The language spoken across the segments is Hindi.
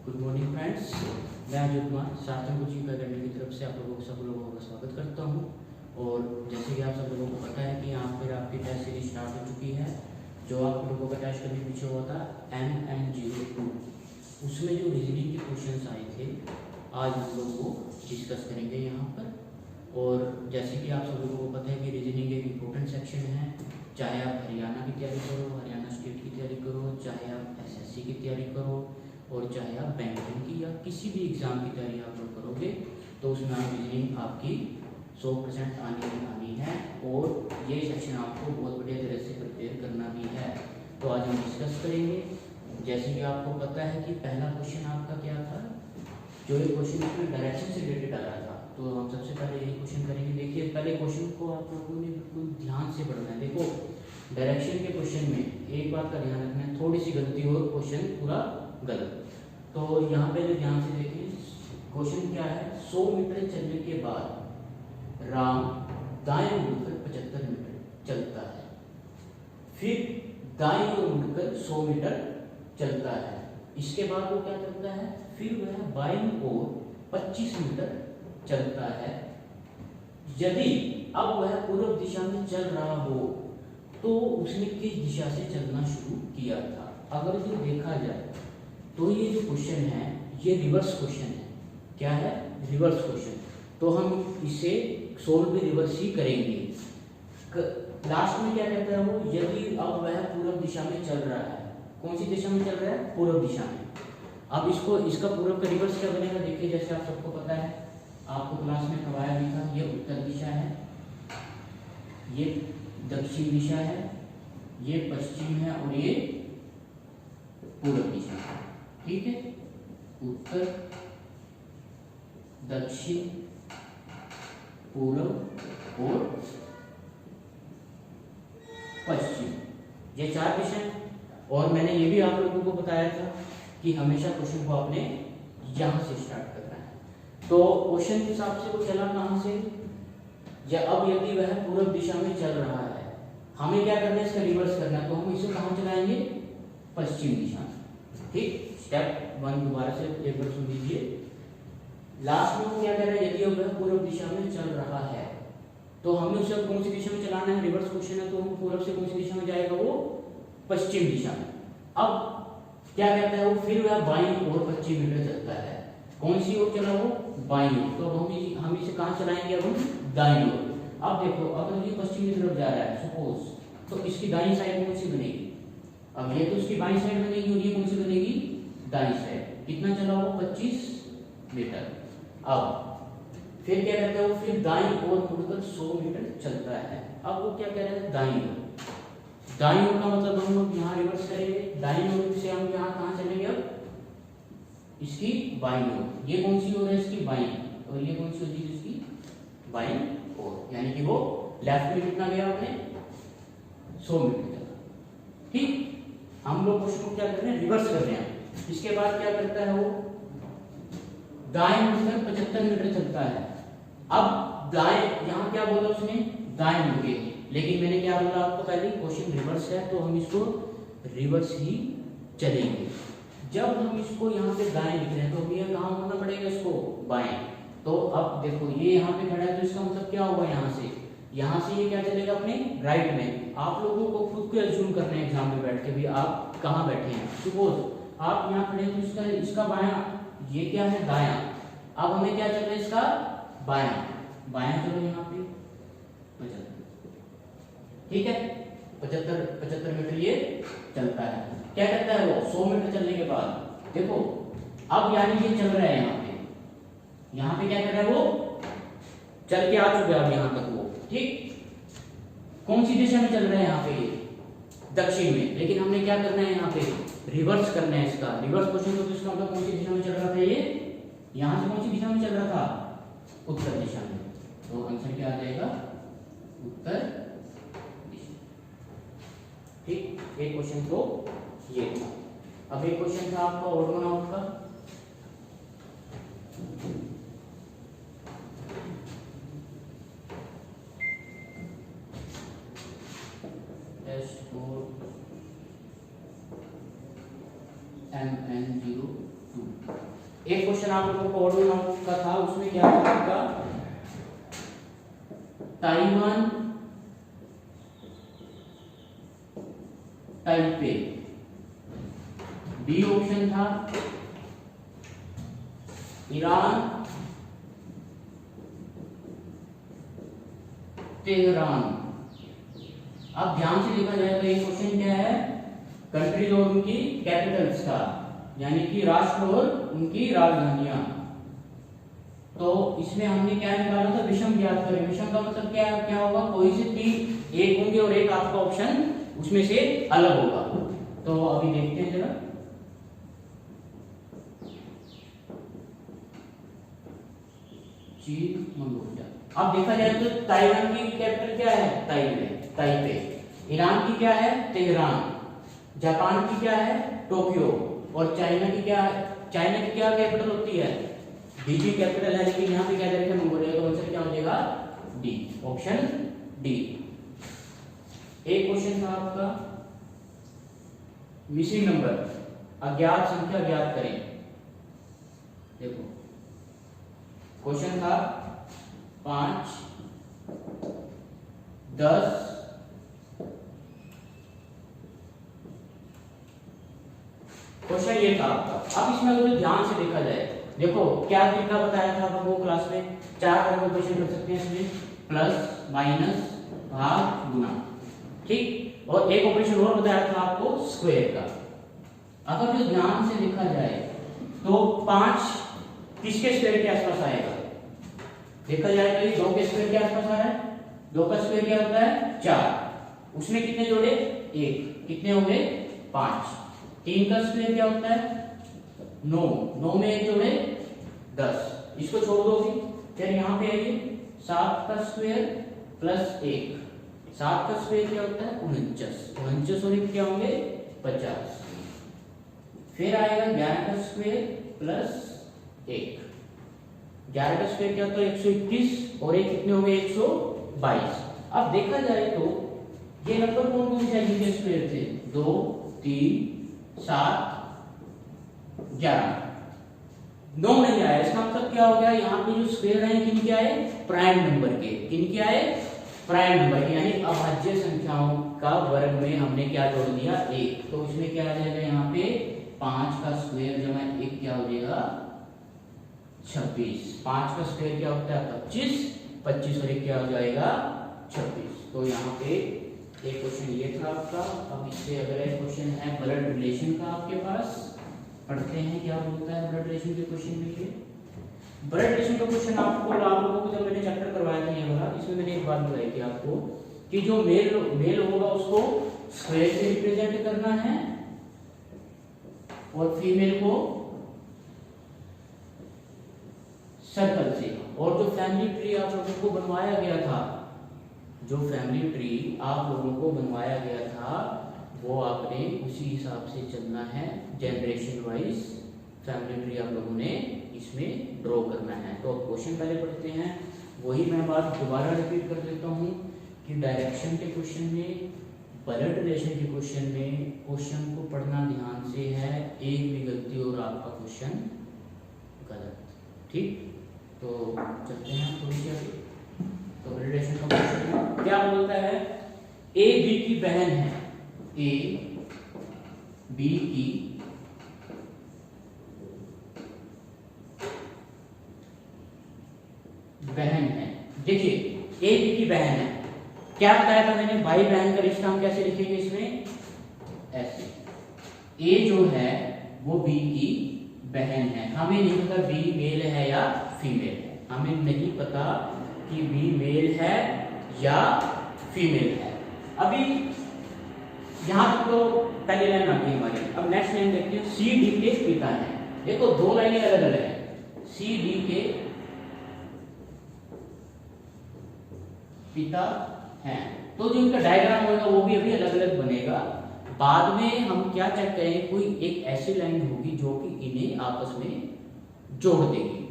गुड मॉर्निंग फ्रेंड्स, मैं अजय कुमार सार्थक कोचिंग अकेडमी की तरफ से आप लोगों सब लोगों का स्वागत करता हूं। और जैसे कि आप सब लोगों को पता है कि यहाँ पर आपकी टेस्ट सीरीज स्टार्ट हो चुकी है। जो आप लोगों का टेस्ट कभी पीछे हुआ था MN02, उसमें जो रीजनिंग के क्वेश्चंस आए थे आज हम लोग वो डिस्कस करेंगे यहाँ पर। और जैसे कि आप सब लोगों को पता है कि रीजनिंग एक इम्पोर्टेंट सेक्शन है, चाहे आप हरियाणा की तैयारी करो, हरियाणा स्टेट की तैयारी करो, चाहे आप SSC की तैयारी करो, और चाहे आप बैंकिंग की या किसी भी एग्ज़ाम की तैयारी आप लोग करोगे तो उसमें आप रीजनिंग आपकी 100% आनी है। और ये सेक्शन आपको बहुत बढ़िया तरह से प्रिपेयर करना भी है। तो आज हम डिस्कस करेंगे। जैसे कि आपको पता है कि पहला क्वेश्चन आपका क्या था, जो ये क्वेश्चन इसमें डायरेक्शन से रिलेटेड आ रहा था, तो हम सबसे पहले यही क्वेश्चन करेंगे। देखिए पहले क्वेश्चन को आप लोगों ने बिल्कुल ध्यान से पढ़ना है। देखो डायरेक्शन के क्वेश्चन में एक बात का ध्यान रखना है, थोड़ी सी गलती हो क्वेश्चन पूरा गलत। तो यहाँ पे जो ध्यान से देखिए क्वेश्चन क्या है, 100 मीटर चलने के बाद राम दाएं मुड़कर 75 मीटर चलता है, फिर दाएं ओर मुड़कर 100 मीटर चलता है, इसके बाद वो क्या करता है, फिर वह बाईं ओर 25 मीटर चलता है। यदि अब वह पूर्व दिशा में चल रहा हो तो उसने किस दिशा से चलना शुरू किया था। अगर जो देखा जाए तो ये जो क्वेश्चन है ये रिवर्स क्वेश्चन है। क्या है? Reverse question. तो हम इसे सोल्व भी रिवर्स ही करेंगे। लास्ट में क्या कहता है वो, यदि अब वह पूर्व दिशा में चल रहा है, कौन सी दिशा में चल रहा है? पूर्व दिशा में। अब इसको इसका पूर्व का रिवर्स क्या बनेगा, देखिए जैसे आप सबको पता है, आपको क्लास में करवाया भी था, ये उत्तर दिशा है, ये दक्षिण दिशा है, ये पश्चिम है और ये पूर्व दिशा है। ठीक है, उत्तर दक्षिण पूर्व और पश्चिम, ये 4 दिशा है। और मैंने ये भी आप लोगों को बताया था कि हमेशा क्वेश्चन को आपने यहां से स्टार्ट करना है। तो क्वेश्चन के हिसाब से वो चला कहां से, या अब यदि वह पूर्व दिशा में चल रहा है, हमें क्या करना है, इसका रिवर्स करना है, तो हम इसे कहां चलाएंगे? पश्चिम दिशा में। ठीक, स्टेप 1 दोबारा से एक बार सुन लीजिए। लास्ट में वो क्या कह रहा है, यदि वह पूर्व दिशा में चल रहा है तो हमें उसे कौन सी दिशा में चलाना है? रिवर्स क्वेश्चन है तो हम पूर्व से कौन सी दिशा में जाएगा? वो पश्चिम दिशा में। अब क्या कहता है वो, फिर वह बाईं ओर 25 मीटर चलता है। कौन सी ओर चला वो? बाईं ओर। तो हम इसे कहां चलाएंगे? अब हम दाईं ओर। अब देखो अगर ये पश्चिम की तरफ जा रहा है सपोज, तो इसकी दाईं साइड कौन सी बनेगी? अब ये तो उसकी बाईं साइड बनेगी और ये कौन सी बनेगी? दाईं साइड। कितना चला वो? 25 मीटर। अब फिर क्या कहता है वो, फिर दाईं ओर मुड़कर 100 मीटर चलता है। अब वो क्या कह रहा है? दाईं ओर। दाईं ओर का मतलब हम लोग यहाँ रिवर्स करेंगे, दाईं ओर से हम यहाँ कहाँ चलेंगे? अब इसकी बाईं ओर। ये कौन सी ओर है? इसकी बाईं। और ये कौन सी होती है? इसकी बाईं ओर। यानी कि वो लेफ्ट में कितना गया आपने? 100 मीटर चला। ठीक, हम लोग क्वेश्चन को क्या कर रहे हैं? रिवर्स कर रहे हैं। इसके बाद क्या करता है वो, दाएं मुड़कर 75 मीटर चलता है। अब दाएं, यहाँ क्या बोला उसने? दाएं मुड़ के। लेकिन मैंने क्या बोला आपको पहले, क्वेश्चन रिवर्स है तो हम इसको रिवर्स ही चलेंगे। जब हम इसको यहाँ पे दाएं लिख रहे हैं तो हमें यह कहाँ होना पड़ेगा? इसको बाएं। तो अब देखो ये यहाँ पे खड़ा है तो इसका मतलब क्या होगा? यहाँ से ये क्या चलेगा? अपने राइट में। आप लोगों को खुद को एज्यूम करना है एग्जाम में बैठ के भी आप कहाँ बैठे हैं। सपोज आप यहाँ खड़े हैं तो इसका बायां, ये क्या है? दायां। अब हमें क्या चलना है? इसका बायां। बायां चलो यहाँ पे 75। ठीक है, 75 मीटर ये चलता है। क्या करता है वो? 100 मीटर चलने के बाद देखो अब यानी ये चल रहा है यहाँ पे क्या कर रहा है वो? चल के आ चुका है अब यहाँ तक वो। ठीक, कौन सी दिशा में चल रहा है यहाँ पे? दक्षिण में। लेकिन हमने क्या करना है यहाँ पे? रिवर्स करना है इसका। रिवर्स क्वेश्चन तो इसका मतलब कौन सी दिशा में चल रहा था ये? यहाँ से कौन सी दिशा में चल रहा था? उत्तर दिशा में। तो आंसर क्या आ जाएगा? उत्तर दिशा। ठीक, एक क्वेश्चन तो ये था। अब एक क्वेश्चन था आपका ऑड वन आउट का। Test 4 MN02 2। एक क्वेश्चन आप लोगों को ऑर्डर नाउन का था, उसमें क्या था? Taiwan, Taipei. बी ऑप्शन था ईरान, तेहरान। अब ध्यान से देखा जाए तो ये क्वेश्चन क्या है? कंट्रीज और उनकी कैपिटल्स का, यानी कि राष्ट्र और उनकी राजधानियां। तो इसमें हमने क्या निकाला था? विषम ज्ञात करें। विषम का मतलब क्या क्या होगा? कोई से 3 एक होंगे और एक आपका ऑप्शन उसमें से अलग होगा। तो अभी देखते हैं जरा। चीन, मंगोलिया। अब देखा जाए तो ताइवान की कैपिटल क्या है? ताइपे। ईरान की क्या है? तेहरान। जापान की क्या है? टोक्यो। और चाइना की क्या है? चाइना की क्या कैपिटल होती है? डी कैपिटल है, लेकिन यहाँ पे क्या करेंगे? मंगोलिया। तो आंसर क्या हो जाएगा? D, option D. एक क्वेश्चन था आपका मिसिंग नंबर, अज्ञात संख्या ज्ञात करें। देखो क्वेश्चन था 5, 10, क्वेश्चन ये था आपका। अब इसमें अगर ध्यान से देखा जाए, देखो क्या तरीका बताया था आपको क्लास में? 4 तरह के क्वेश्चन कर सकते हैं इसमें, प्लस, माइनस, भाग, गुना, ठीक। और एक ऑपरेशन और बताया था आपको स्क्वायर का। अगर जो ध्यान से देखा जाए तो 5 किसके स्क्वायर के आसपास आएगा? देखा जाए तो ये 2 के स्क्वायर के आसपास आ रहा है। 2 का स्क्वायर क्या होता है? 4। उसमें कितने जोड़े? 1। कितने हो गए? 5। 3 का स्क्वायर क्या होता है? 9। 9 में 1 जोड़े 10। इसको छोड़ दोगे, फिर यहाँ पे आइए 7 का स्क्वायर प्लस 1। 7 का स्क्वायर क्या होता है? 49। 49 और 1 क्या होंगे? 50। फिर आएगा 11 का स्क्वायर प्लस 1। 11 का स्क्वायर क्या होता है? 121 और 1 कितने हो गए? 122। अब देखा जाए तो ये नंबर कौन कौन से जिनके स्क्वायर थे? 2, 3, 7, 11। 9 नहीं आया। इसका मतलब क्या हो गया? यहाँ पे जो स्क्वायर है किनके आए? प्राइम नंबर के। किनके आए? प्राइम नंबर के, यानी अभाज्य संख्याओं का वर्ग में हमने क्या जोड़ दिया? 1। तो इसमें क्या आ जाएगा? यहाँ पे 5 का स्क्वायर जमा 1 क्या हो जाएगा? 26। 5 का स्क्वायर क्या होता है? 25। 25 और 1 क्या हो जाएगा? 26। तो यहाँ पे एक क्वेश्चन ये था आपका। अब इससे अगर एक क्वेश्चन है ब्लड रिलेशन का आपके पास, पढ़ते हैं क्या बोलता है ब्लड रिलेशन के क्वेश्चन में। ये ब्लड रिलेशन का क्वेश्चन आप लोगों को जब मैंने चैप्टर करवाया था ये वाला, इसमें मैंने एक बात बताई थी आपको कि जो मेल होगा उसको स्क्वायर से रिप्रेजेंट करना है और फीमेल को सर्कल से। और जो फैमिली ट्री आप लोगों को बनवाया गया था, जो फैमिली ट्री आप लोगों को बनवाया गया था, वो आपने उसी हिसाब से चलना है। जनरेशन वाइज फैमिली ट्री आप लोगों ने इसमें ड्रॉ करना है। तो क्वेश्चन पहले पढ़ते हैं। वही मैं बात दोबारा रिपीट कर देता हूँ कि डायरेक्शन के क्वेश्चन में, ब्लड रिलेशन के क्वेश्चन में क्वेश्चन को पढ़ना ध्यान से है। एक भी गलती और आपका क्वेश्चन गलत, ठीक। तो चलते हैं थोड़ी सी। तो रिलेशन का क्वेश्चन क्या बोलता है? ए बी की बहन है। ए बी की बहन है। देखिए ए बी की बहन है। क्या बताया था मैंने? भाई बहन का रिश्ता हम कैसे लिखेंगे इसमें? ऐसे। ए जो है वो बी की बहन है। हमें नहीं पता बी मेल है या फीमेल है। हमें नहीं पता कि बी मेल है या फीमेल है। अभी यहां तक तो पहली लाइन आती है हमारी। अब नेक्स्ट लाइन देखते हैं। सी डी के पिता है। देखो 2 लाइनें अलग अलग हैं। सी डी के पिता हैं, तो जो इनका डायग्राम होगा वो भी अभी अलग अलग बनेगा। बाद में हम क्या चेक करेंगे? कोई एक ऐसी लाइन होगी जो कि इन्हें आपस में जोड़ देगी।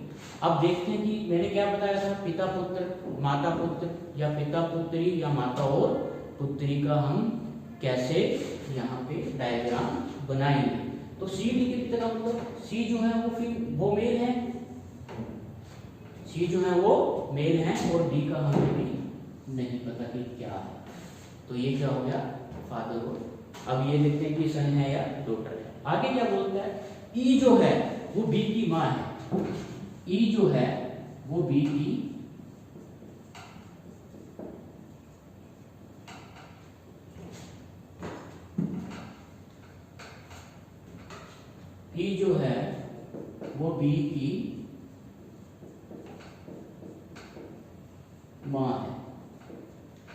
अब देखते हैं कि मैंने क्या बताया था? पिता पुत्र, माता पुत्र, या पिता पुत्री, या माता और पुत्री का हम कैसे यहाँ पे डायग्राम बनाएंगे। तो सी डी के कितने का मतलब सी जो है वो मेल है, सी जो है वो मेल है और डी का हमें भी नहीं पता कि क्या है। तो ये क्या हो गया फादरहुड। अब ये देखते हैं कि सन है या डॉटर है। आगे क्या बोलता है, ई जो है वो बी की माँ है, ई जो है वो बी की ई जो है वो बी की माँ है।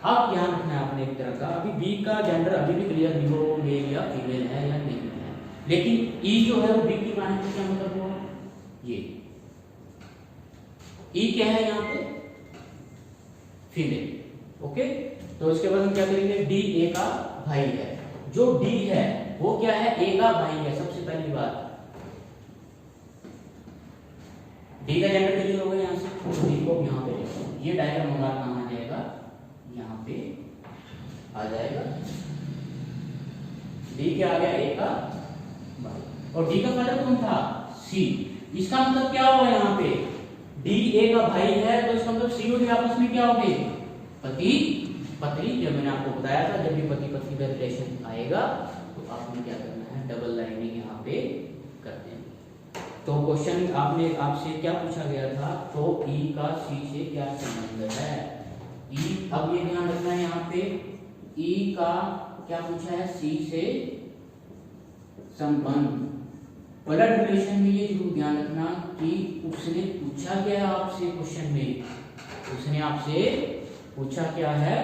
अब ध्यान रखना है आपने एक तरह का, अभी बी का जेंडर अभी भी क्लियर नहीं हो मेल या फीमेल है या नहीं है, लेकिन ई जो है वो बी की माँ है तो क्या मतलब हुआ, ये ई क्या है यहाँ पे फीमेल। ओके, तो इसके बाद हम क्या करेंगे, डी ए का भाई है, जो डी है वो क्या है ए का भाई है। सबसे पहली बात डी का जेंडर क्लियर हो गया यहाँ से, तो डी को यहाँ पे लिखो, ये डायग्राम हमारा कहाँ आ जाएगा, यहाँ पे आ जाएगा। डी क्या आ गया ए का भाई, और डी का फादर कौन था सी। इसका मतलब क्या होगा यहाँ पे डी ए का भाई है तो इसका मतलब सी और डी आपस में क्या हो गए पति पत्नी। जब मैंने आपको बताया था जब भी पति पत्नी का रिलेशन आएगा तो आपने क्या करना है डबल लाइनिंग यहाँ पे कर देंगे। तो क्वेश्चन आपसे क्या पूछा गया था, तो ई का सी से क्या संबंध है। ई अब ये ध्यान रखना है यहाँ पे ई का क्या पूछा है सी से संबंध। ब्लड रिलेशन में ये जरूर ध्यान रखना कि उसने पूछा क्या आपसे क्वेश्चन में, उसने आपसे पूछा क्या है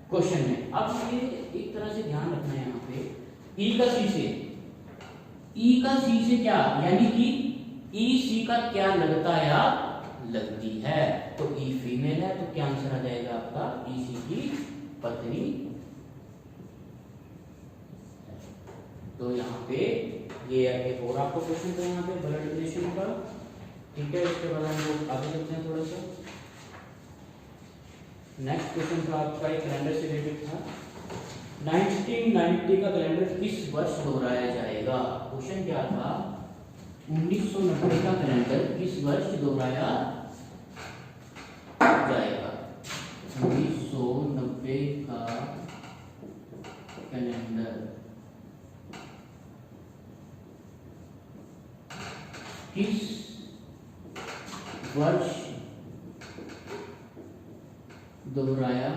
क्वेश्चन में। अब ये एक तरह से ध्यान रखना है यहाँ पे ई का सी से, ई का सी से क्या यानी कि ई सी का क्या लगता या लगती है, तो ई फीमेल है तो क्या आंसर आ जाएगा आपका ई सी की पत्नी। तो यहाँ पे ये एक और आपको क्वेश्चन था यहाँ पे ब्लड रिलेशन का, ठीक है। इसके बाद हम लोग आगे चलते हैं थोड़ा सा। नेक्स्ट क्वेश्चन था आपका एक कैलेंडर से रिलेटेड था, 1990 का कैलेंडर किस वर्ष दोहराया जाएगा। क्वेश्चन क्या था 1990 का कैलेंडर किस वर्ष दोहराया जाएगा। 1990 का कैलेंडर किस वर्ष दोहराया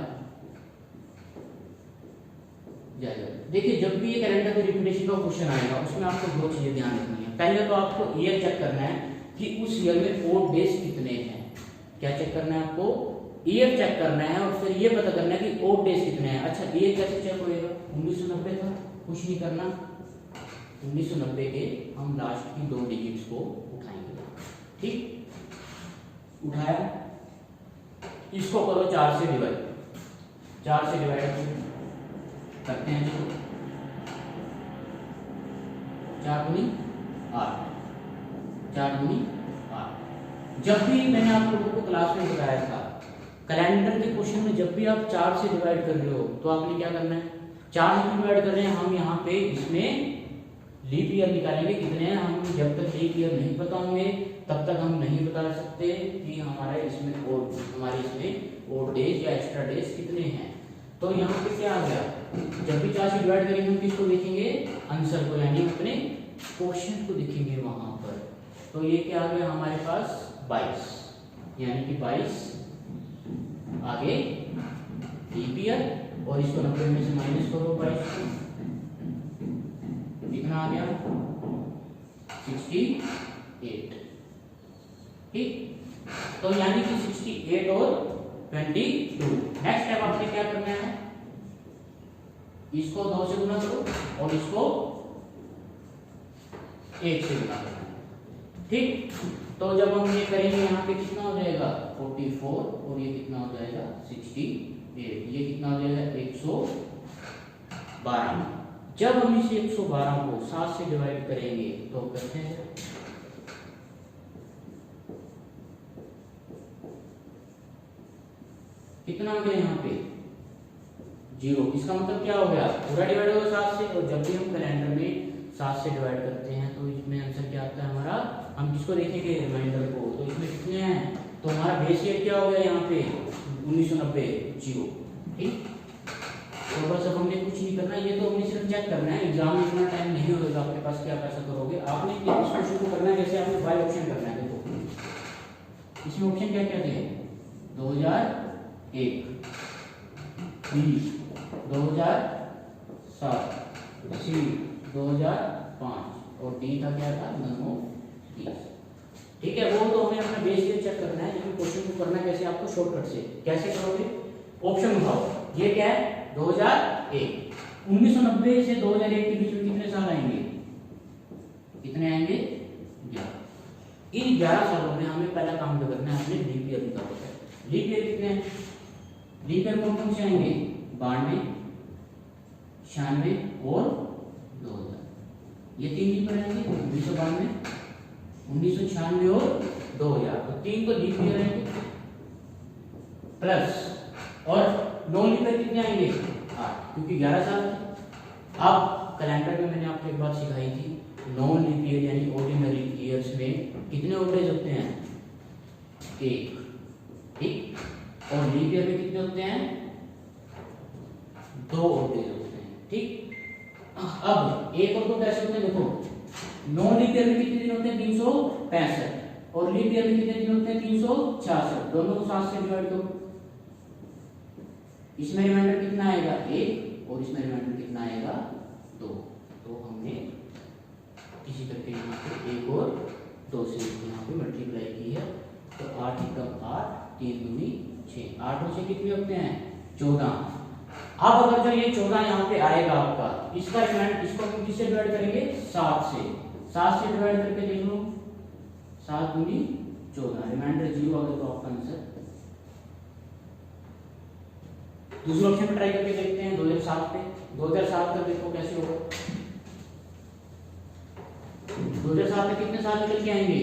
जाएगा। देखिए जब भी ये कैलेंडर के रिपीटेशन का क्वेश्चन आएगा उसमें आपको दो चीजें ध्यान रखनी है। पहले तो आपको ईयर चेक करना है कि उस ईयर में ओड डेज कितने हैं। क्या चेक करना है आपको, ईयर चेक करना है और फिर ये पता करना है कि ओड डेज कितने हैं। अच्छा ईयर कैसे चेक होएगा, 1990 था, कुछ नहीं करना, 1990 के हम लास्ट की 2 डिजिट्स को उठाएंगे, ठीक। उठाया, इसको करो 4 से डिवाइड, 4 से डिवाइड करते हैं तो 4 दूनी 8, 4 दूनी 8। जब भी मैंने आप लोगों को क्लास में बताया था कैलेंडर के क्वेश्चन में जब भी आप 4 से डिवाइड कर रहे हो तो आपने क्या करना है, 4 से डिवाइड कर रहे हैं हम यहाँ पे, इसमें लीप ईयर निकालेंगे कितने हैं। हम जब तक लीप ईयर नहीं पता होंगे तब तक हम नहीं बता सकते कि हमारे इसमें ओड डेज या एक्स्ट्रा डेज कितने हैं। तो यहाँ पे क्या आ गया, जब भी 4 से डिवाइड करेंगे हम किसको देखेंगे, आंसर को, यानी अपने क्वेश्चन को देखेंगे वहां पर। तो ये क्या आ गया हमारे पास 22, यानी कि 22 आगे लीप ईयर और इसको 90 में से माइनस करो 22 को, कितना आ गया 68, ठीक। तो यानी कि 68 और 22। नेक्स्ट स्टेप आपने क्या करना है, इसको 2 से गुना करो और इसको 1 से गुना करना है, ठीक। तो जब हम ये करेंगे यहाँ पे कितना हो जाएगा 44 और ये कितना हो जाएगा 68, ये कितना हो जाएगा 112। जब हम इस 112 को 7 से डिवाइड करेंगे तो करते हैं कितना हो गया यहाँ पे 0। इसका मतलब क्या हो गया, पूरा डिवाइड होगा 7 से। और जब भी हम कैलेंडर में 7 से डिवाइड करते हैं तो इसमें आंसर क्या आता है हमारा, हम किसको देखेंगे रिमाइंडर को, तो इसमें कितने हैं, तो हमारा बेस ईयर क्या हो गया यहाँ पे 1990 जीरो। ठीक, तो बस अब हमने कुछ नहीं करना, ये तो हमने सिर्फ चेक करना है, एग्जाम में इतना टाइम नहीं होगा आपके पास कि आप ऐसा करोगे। आपने इस क्वेश्चन को करना है जैसे आपने 5 ऑप्शन करना है। देखो इसमें ऑप्शन क्या क्या थे, 2001, बी 2007, सी 2005 और डी था क्या था, नमो 30। ठीक है, वो तो हमें अपना बेस ईयर चेक करना है, लेकिन क्वेश्चन को करना कैसे आपको शॉर्टकट से, कैसे करोगे, ऑप्शन उठाओ। ये क्या है 2001, 1990 से 2001 के बीच में कितने साल आएंगे, कितने आएंगे 11। इन 11 सालों में हमें पहला काम क्या करना है, हमने लीप ईयर निकालना है। लीप ईयर कितने हैं, लीप ईयर कौन कौन से आएंगे, 92, 96 और 2000, ये 3 लीप ईयर आएंगे, 1992, 1996 और 2000, तो 3 तो लीप ईयर आएंगे प्लस, और नॉन लीप ईयर कितने आएंगे 8, क्योंकि 11 साल। अब कैलेंडर में मैंने आपको एक बात सिखाई थी, नॉन लीप ईयर यानी ऑर्डिनरी ईयर्स में कितने ओवर डेज होते हैं, 1, ठीक, और लीप ईयर में कितने होते हैं, 2 ओवर डेज होते हैं। ठीक, अब एक और 2 कैसे होते हैं, देखो नॉन लीप ईयर में कितने दिन होते हैं, 365, और लीप ईयर में कितने दिन होते हैं, 366, दोनों को 7 से डिवाइड करो, इसमें रिमाइंडर कितना आएगा 1 और इसमें रिमाइंडर कितना आएगा 2, तो हमने इसी करके यहाँ पे 1 और 2 से यहाँ पे मल्टीप्लाई की है, तो 8 एकम 8, 3 दूनी 6, 8 से कितने होते हैं 14। अब अगर जो ये 14 यहाँ पे आएगा आपका, इसका रिमाइंडर, इसको हम किससे डिवाइड करेंगे 7 से, 7 से डिवाइड करके देख लो, 7 दूनी 14, रिमाइंडर 0 आ गया, तो आपका आंसर। दूसरे ऑप्शन पे ट्राई करके देखते हैं 2007 पे, 2007 तक देखो कैसे होगा। 2007 में कितने साल निकल के आएंगे,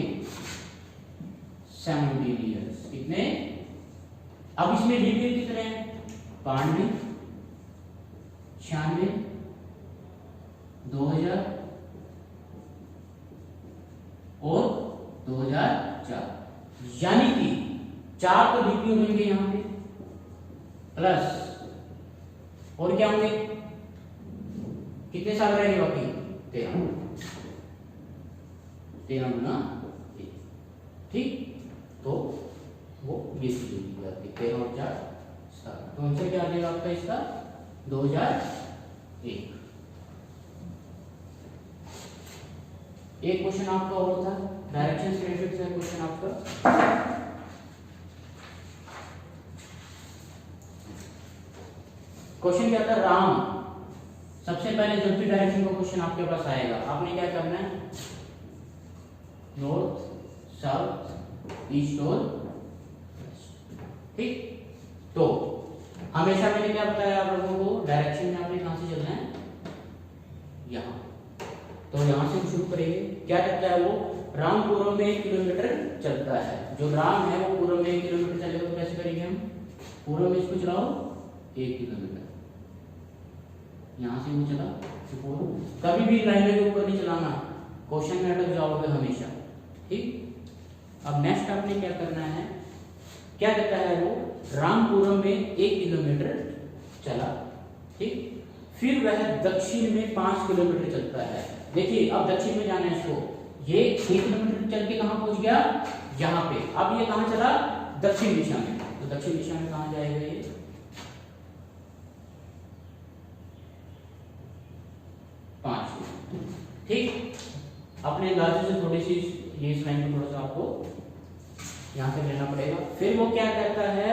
17 इयर्स, कितने, अब इसमें लीप ईयर कितने हैं, 92, 96, 2000 और 2004, यानी कि 4 तो लीप ईयर होंगे यहाँ पे, प्लस और क्या होंगे, कितने साल रहेंगे बाकी, 13 गुना 1, ठीक, तो वो ये चीज होगी आपकी 13 और 4 7, तो आंसर क्या आ जाएगा आपका इसका 2001। एक क्वेश्चन आपका और था, डायरेक्शन से रिलेटेड है क्वेश्चन आपका। क्वेश्चन क्या था, राम, सबसे पहले जब भी डायरेक्शन का क्वेश्चन आपके पास आएगा, आपने क्या करना है, नॉर्थ, साउथ, ईस्ट और वेस्ट, ठीक। तो हमेशा मैंने क्या बताया आप लोगों को, डायरेक्शन में आपने कहां से चलना है, यहां, तो यहां से शुरू करेंगे। क्या करता है वो, राम पूर्व में 1 किलोमीटर चलता है, जो राम है वो पूर्व में 1 किलोमीटर चलेगा, तो कैसे करेंगे हम, पूर्व में इसको चलाओ 1 किलोमीटर, यहां से नहीं चला, कभी भी लाइन के ऊपर नहीं चलाना, क्वेश्चन में अटक जाओगे हमेशा, ठीक। अब नेक्स्ट आपने क्या करना है, क्या कहता है वो, रामपुरम में 1 किलोमीटर चला, ठीक, फिर वह दक्षिण में 5 किलोमीटर चलता है। देखिए अब दक्षिण में जाना है इसको, ये 1 किलोमीटर चल के कहां पहुंच गया, यहाँ पे, अब ये कहां चला, दक्षिण दिशा में, तो दक्षिण दिशा में कहां जाएगा ये, 5, ठीक। अपने अंदाजे से थोड़ी सी ये इस लाइन को थोड़ा सा आपको यहां से लेना पड़ेगा। फिर वो क्या कहता है,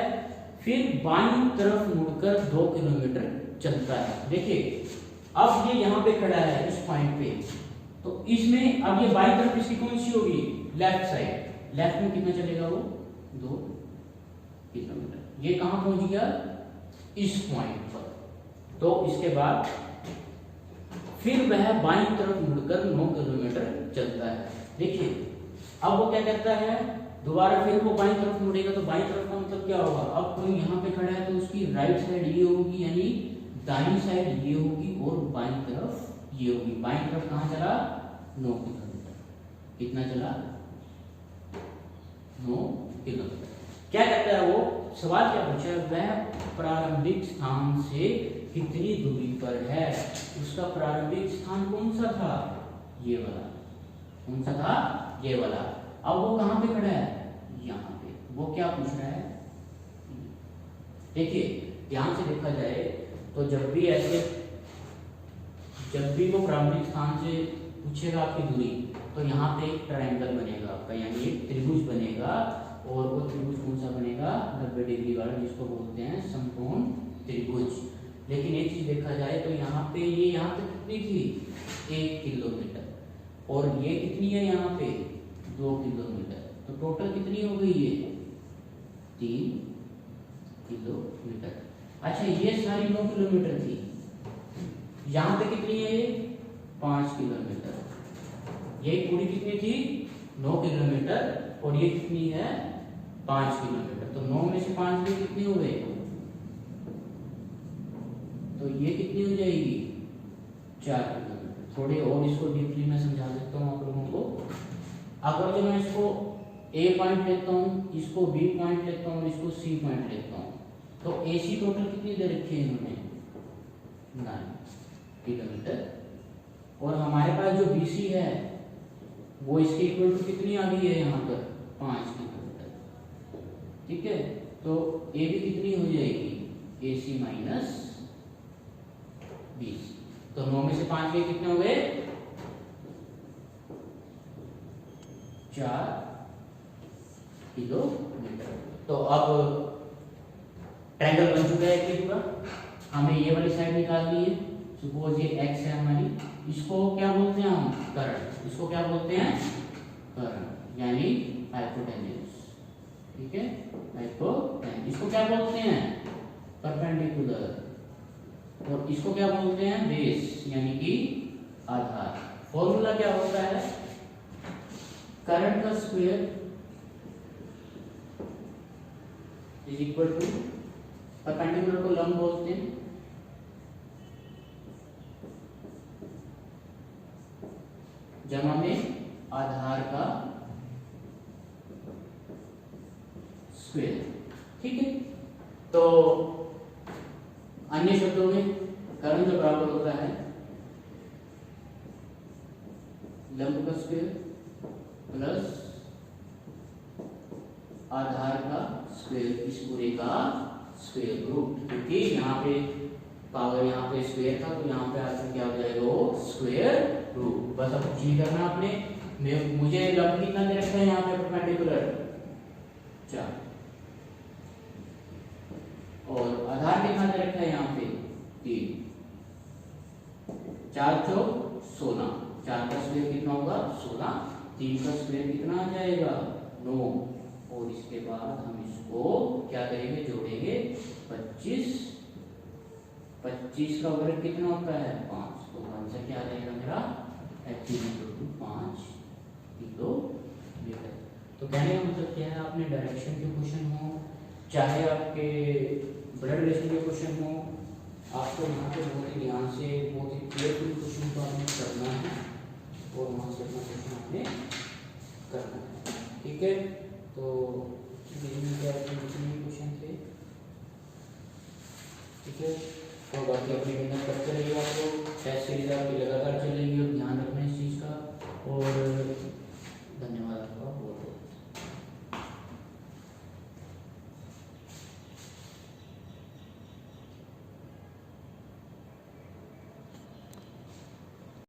फिर बाईं तरफ मुड़कर 2 किलोमीटर चलता है। देखिए अब ये यहाँ पे खड़ा है इस पॉइंट पे, तो इसमें अब ये बाईं तरफ इसकी कौन सी होगी, लेफ्ट साइड, लेफ्ट में कितना चलेगा वो 2 किलोमीटर। ये कहां पहुंच गया, इस पॉइंट पर, तो इसके बाद फिर वह बाईं तरफ मुड़कर 9 किलोमीटर चलता है। देखिए अब वो क्या करता है, दोबारा फिर वो बाईं तरफ मुड़ेगा, तो बाईं तरफ का मतलब क्या होगा, अब कोई यहाँ पे खड़ा है तो उसकी राइट साइड ये होगी, यानी दाईं साइड ये होगी, और बाईं तरफ ये होगी। बाईं तरफ कहाँ चला 9 किलोमीटर। कितना चला 9 किलोमीटर। क्या कहता है वो सवाल क्या पूछा है, वह प्रारंभिक स्थान से कितनी दूरी पर है। उसका प्रारंभिक स्थान कौन सा था, ये वाला। कौन सा था, ये वाला। अब वो कहाँ पे खड़ा है, यहाँ पे। वो क्या पूछ रहा है, देखिए ध्यान से देखा जाए तो जब भी वो प्रारंभिक स्थान से पूछेगा आपकी दूरी, तो यहाँ पे एक ट्रायंगल बनेगा आपका, यानी एक त्रिभुज बनेगा। और वो त्रिभुज कौन सा बनेगा, 90 डिग्री वाला, जिसको बोलते हैं समकोण त्रिभुज। लेकिन एक चीज देखा जाए तो यहाँ पे ये यहाँ पे कितनी थी 1 किलोमीटर, और ये कितनी है यहाँ पे 2 किलोमीटर। तो टोटल कितनी हो गई ये 3 किलोमीटर। अच्छा ये सारी 9 किलोमीटर थी, यहाँ पे कितनी है ये 5 किलोमीटर। ये पूरी कितनी थी 9 किलोमीटर, और ये कितनी है 5 किलोमीटर। तो 9 में से 5 में कितनी हो गई, तो ये कितनी हो जाएगी 4 किलोमीटर। थोड़ी और इसको डीपली मैं समझा सकता हूँ आप लोगों को। अगर जो मैं इसको ए पॉइंट लेता हूँ, इसको बी पॉइंट लेता हूँ, इसको सी पॉइंट लेता हूँ, तो एसी टोटल कितनी दे रखी है इन्होंने 9 किलोमीटर। और हमारे पास जो बीसी है वो इसके इक्वल टू कितनी आ गई है यहाँ पर 5 किलोमीटर। ठीक है, तो ए भी कितनी हो जाएगी AC माइनस BC। तो 9 में से 5 के कितने हो गए 4 किलोमीटर। तो अब ट्रायंगल बन चुका है एक पूरा। हमें ये वाली साइड निकालनी है। सपोज ये x है हमारी, इसको क्या बोलते हैं हम कर्ण। इसको क्या बोलते हैं कर्ण, यानी हाइपोटेन्यूज। ठीक है, हाइपोटेन्यूज। इसको क्या बोलते हैं परपेंडिकुलर, और इसको क्या बोलते हैं बेस, यानी कि आधार। फॉर्मूला क्या होता है, कर्ण का square is equal to, perpendicular को लंब बोलते हैं, जमा में आधार का स्क्वायर। ठीक है, तो अन्य शब्दों में कर्ण का बराबर होता है लंब का स्क्वायर प्लस आधार का स्क्वायर, इस पूरे का स्क्वायर रूट। क्योंकि यहाँ पे पावर यहाँ पे स्क्वायर था, तो यहाँ पे आकर क्या हो जाएगा वो स्क्वायर रूट। बस अब जी करना आपने। मुझे लंब कितना दे रखा है यहाँ पे परपेंडिकुलर 4, और आधार कितना दे रखा है यहाँ पे 3। 4 चौक 16, 4 का स्क्वायर कितना होगा 16, 3 का स्क्वायर कितना आ जाएगा 9, और इसके बाद हम इसको क्या करेंगे जोड़ेंगे 25। 25 का वर्ग कितना होता है 5, तो आंसर क्या आ जाएगा मेरा एक्चुअली 5 किलोमीटर। तो कहने का मतलब क्या है, आपने डायरेक्शन के क्वेश्चन हो, चाहे आपके ब्लड रिलेशन के क्वेश्चन हो, आपको यहाँ पे बहुत ही ध्यान से बहुत ही क्लियरफुल क्वेश्चन को आपने करना है, और वहाँ से अपना क्वेश्चन आपने करना है। ठीक है, तो क्वेश्चन थे। ठीक है, तो बाकी अपनी मेहनत करते रहिए। आप लोग टेस्ट सीरीज आपकी लगातार चलेगी, और ध्यान रखना।